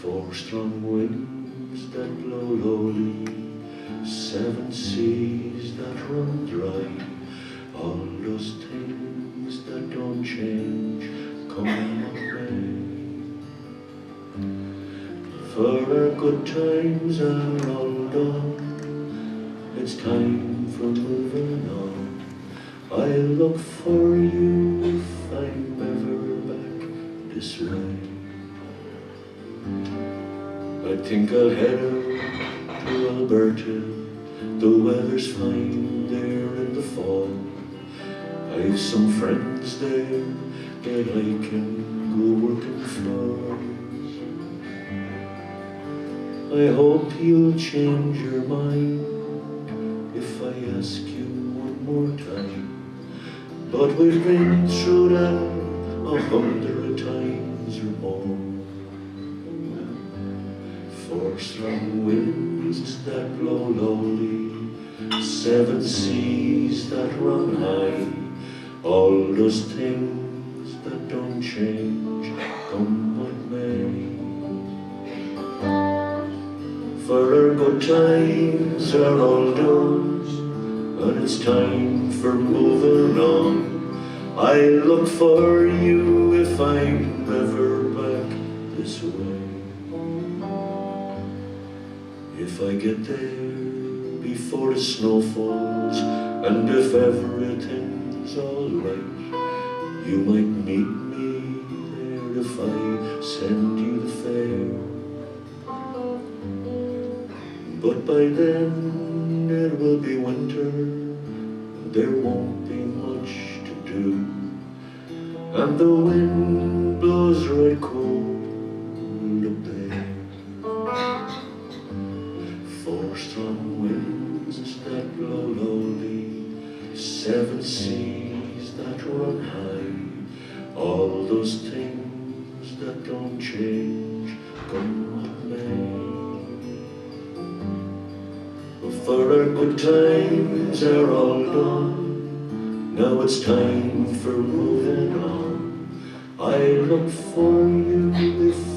Four strong winds that blow lowly, seven seas that run dry, all those things that don't change come what may. For our good times are all done, it's time for moving on. I look for you if I'm ever back this way. I think I'll head out to Alberta. The weather's fine there in the fall. I've some friends there that I can go working for. I hope you'll change your mind if I ask you one more time. But we've been through that 100 times or more. Four strong winds that blow lowly, seven seas that run high, all those things that don't change come what may. For our good times are all done, and it's time for moving on. I look for you if I'm ever back this way. If I get there before the snow falls, and if everything's alright, you might meet me there if I send you the fare. But by then it will be winter, there won't be much to do, and the wind blows right cold up there. Four strong winds that blow lowly, seven seas that run high, all those things that don't change come what may. For our good times are all done, now it's time for moving on. I look for you if